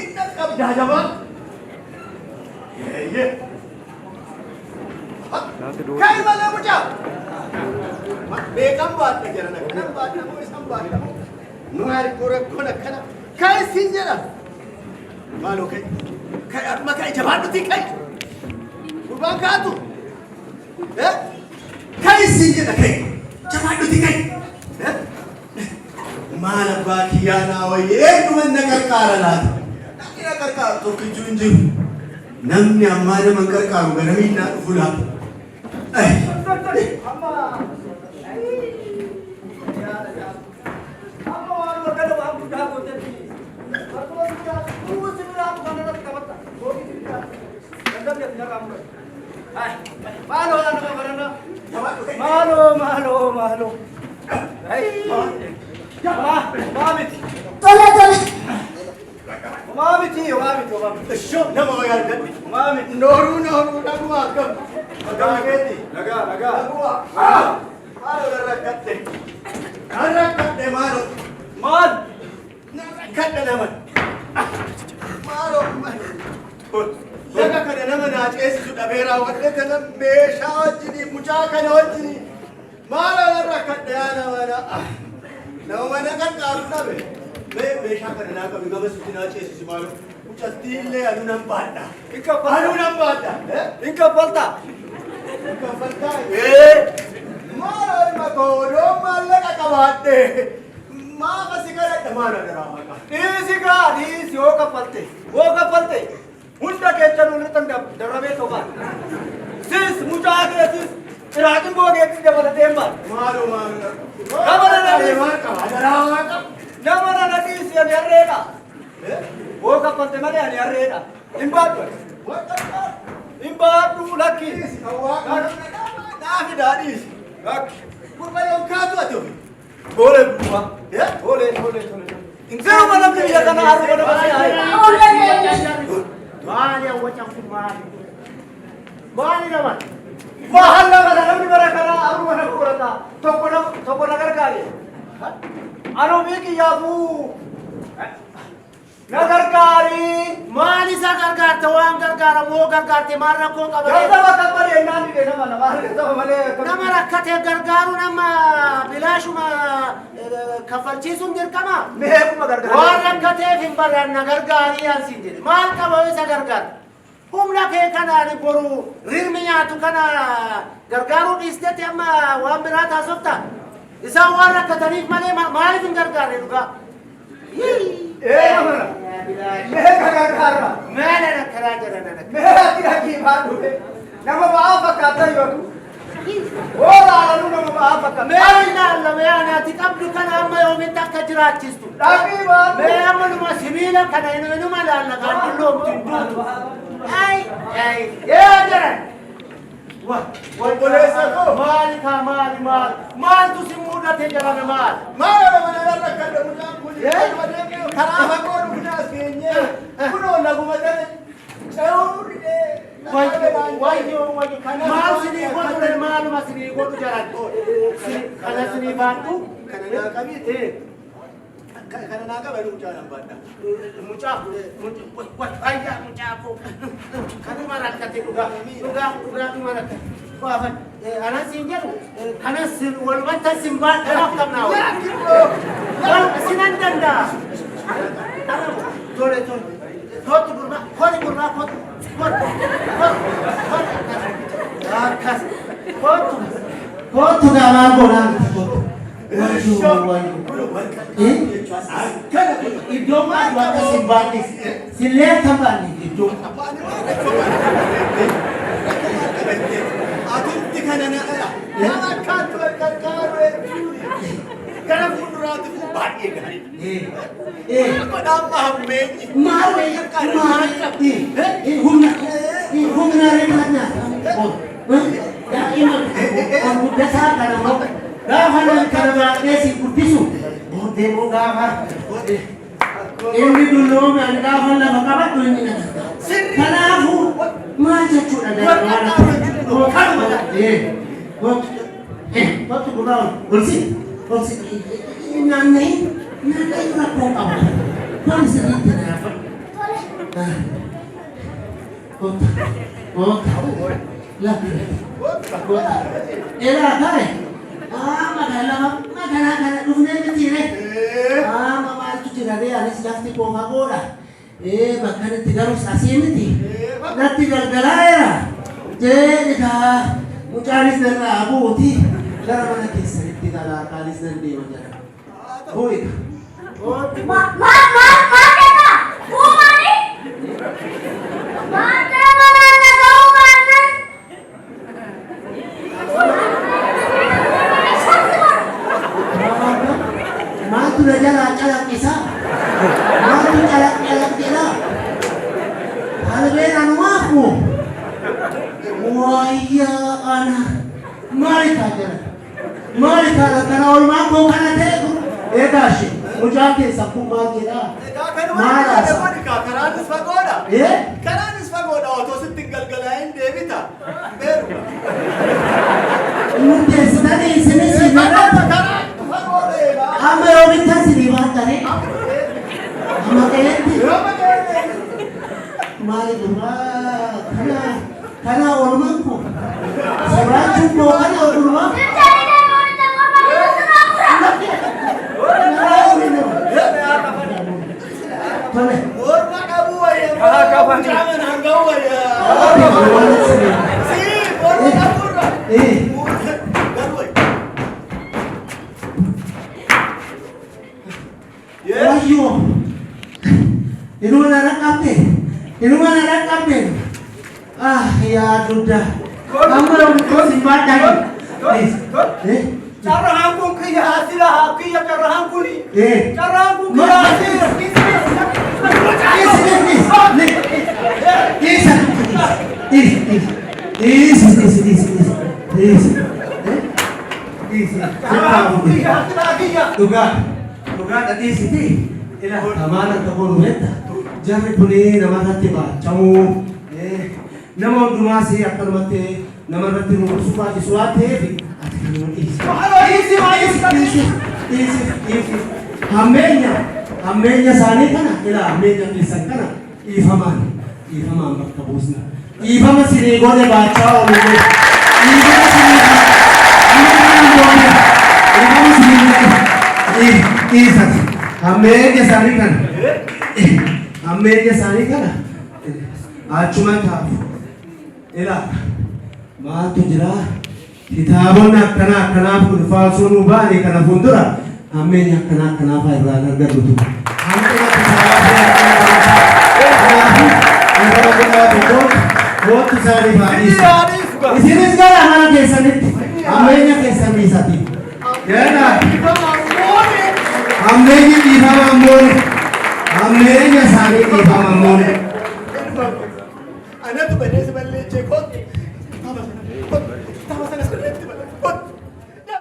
Inna kabda jaban. Ye. Kai mana muda? Bekam baat na jara na. Kana baat na mo isam baat na. Nuhari korek kona kana. Kai sinjara. Malo kai. Kai atma kai jaban tu kai. Kurban ka tu. Eh? Kai sinjara kai. Jaban tu kai. Eh? Mana bakiyana waye duman nakarkara la. Nakarkara to kinjunjin. Namni amma da man karkaru ga namin na fula. Ai. Amma. Amma wani magana ba ku da ko tafi. Wato ya ku sun ra ku kana da kamata. Ko ki ta. Dan da ya kamu. Ai. Malo na magana. Malo. Ai. Mamit. Tole. Mamit. Shoo, nama yaar kan. Mamit. Noru naguma kam. Agageti. Laga. Naguma. Malo rakatte. Rakatte malo. Mal. Rakatte naman. Malo. Laga kana naman aches su dabera wadde kana mesha wajini mucha kana wajini. Malo rakatte ana wana. Now when I got out of it, may Shaka and I come to the chase tomorrow, which are still there. Anunampata. Incapalta. Mara Makodo, Malakawate. Mama cigarette, the Mara. Easy God, is Yokapalte. Wokapalte. Munda Ketchan will return the Ravetova. Sis Mutagas. Rajango gets the Temba. Namara is Yarreda. Woke up on the Maria and Yarreda. In Batu. Lucky. That is. Put my own car to it. Ole. In German, I'm going to Mahal na kami barakara aru mana kurata toko nagar kali anu biki yabu nagar kali mali sa gargar tawang gargar mo gargar te marna ko kabare kada bakabare nani de nama mare to male namara kate gargaru nama bilashu ma kafalchi sundir kama me kuma gargar wala kate fimbaran nagar kali ansindir mal ka boy sa gargar Humna ke kana ni boru rirmiya tu kana gargaru istete amma wa mirata softa isa wala katanif male mali din gargare duga amana me gargara mele na karajara na me atira ki badu nama baafa kata yotu ora anu nama baafa kata me ina alla me ana tikabdu kana amma yomi takajra chistu taki ba me amanu masibila kana inu mala alla gandullo tindu Ay, ya jaran. Wah, boleh satu. Mal tu si muda te jalan mal. Mal mana nak kada muda kuli. Karena aku muda sebenarnya. Kuno lagu macam ni. Jauh de. Wajib kana. Mal sini gua tu mal mas sini gua tu jalan. Kana sini batu, kana kami Kana naga baru jalan banda. Mucah ayah mucah aku. Kanu marat kate uga marat. Ko apa? Anak sinjar kana sim wal mata simbat kana kam naw. Wal sinan danda. Tole. Hot burma. Hot nama bolan. Idioma dua simpatis, silet tambah ni idioma. Aduh, tiga nana ada. Nama kantor. Karena punrat itu banyak kali. Apa nama meji? Mari. Humna remana. Ya ini. Kamu dasar kalau Gahanan karena si putisu, demo gahar. Ini dulu man gahan lah makabat tu ini. Karena aku macam tu ada mana. Kamu tu kurang bersih. Ini Nanti juga kau tahu. Kau sendiri kenapa? Oh tahu. Lah. Elah kai. Makanan dunia kecil eh. Mama itu tidak ada anis lasti Coca-Cola. Makanan tidak harus asin itu. Nanti galgalaya. Jadi dah mucaris dan abu ti. Dalam mana kisah tidak ada kalis dan dia macam. Boy. Matu dah jalan kisah. Matu jalan kita. Kalau dia anu aku. Wah iya anak. Mari kaja. Mari kaja karena orang aku kan ada. Dashi. Mujahid sabku magira. Mara. Karanis pagoda. Eh? Karanis pagoda. Auto se tinggal galain Devita. Beru. Mungkin sedari sini sini. Hamba orang itu sini macam ni. Hamba kaya. Mari dua. Karena orang aku. Seberang jumpa kan orang aku. Ya sudah. Kamu orang simpan lagi. Cara hangkung kaya hasil kaya cara hangkung ni. Cara hangkung kaya hasil. Tuga tadi sini. Ila amana takon meta. Jari puni nama hati ba. Camu. Nama dumasi akan mati. Nama hati mu suka isuate. Hamenya sani kana ila hamenya lisan kana ifaman bakabusna ifama sini gode baca oleh ifama sini isa hamenya sani kana cuma tahu ila ma tujra kitabun kana pun falsun ubani kana fundura amenya kana fa harga butuh amenya बहुत सारी बात इसलिए इसका हमारा कैसा नहीं amenya कैसा नहीं साथी ya ना amenya di bawah amenya sari di bawah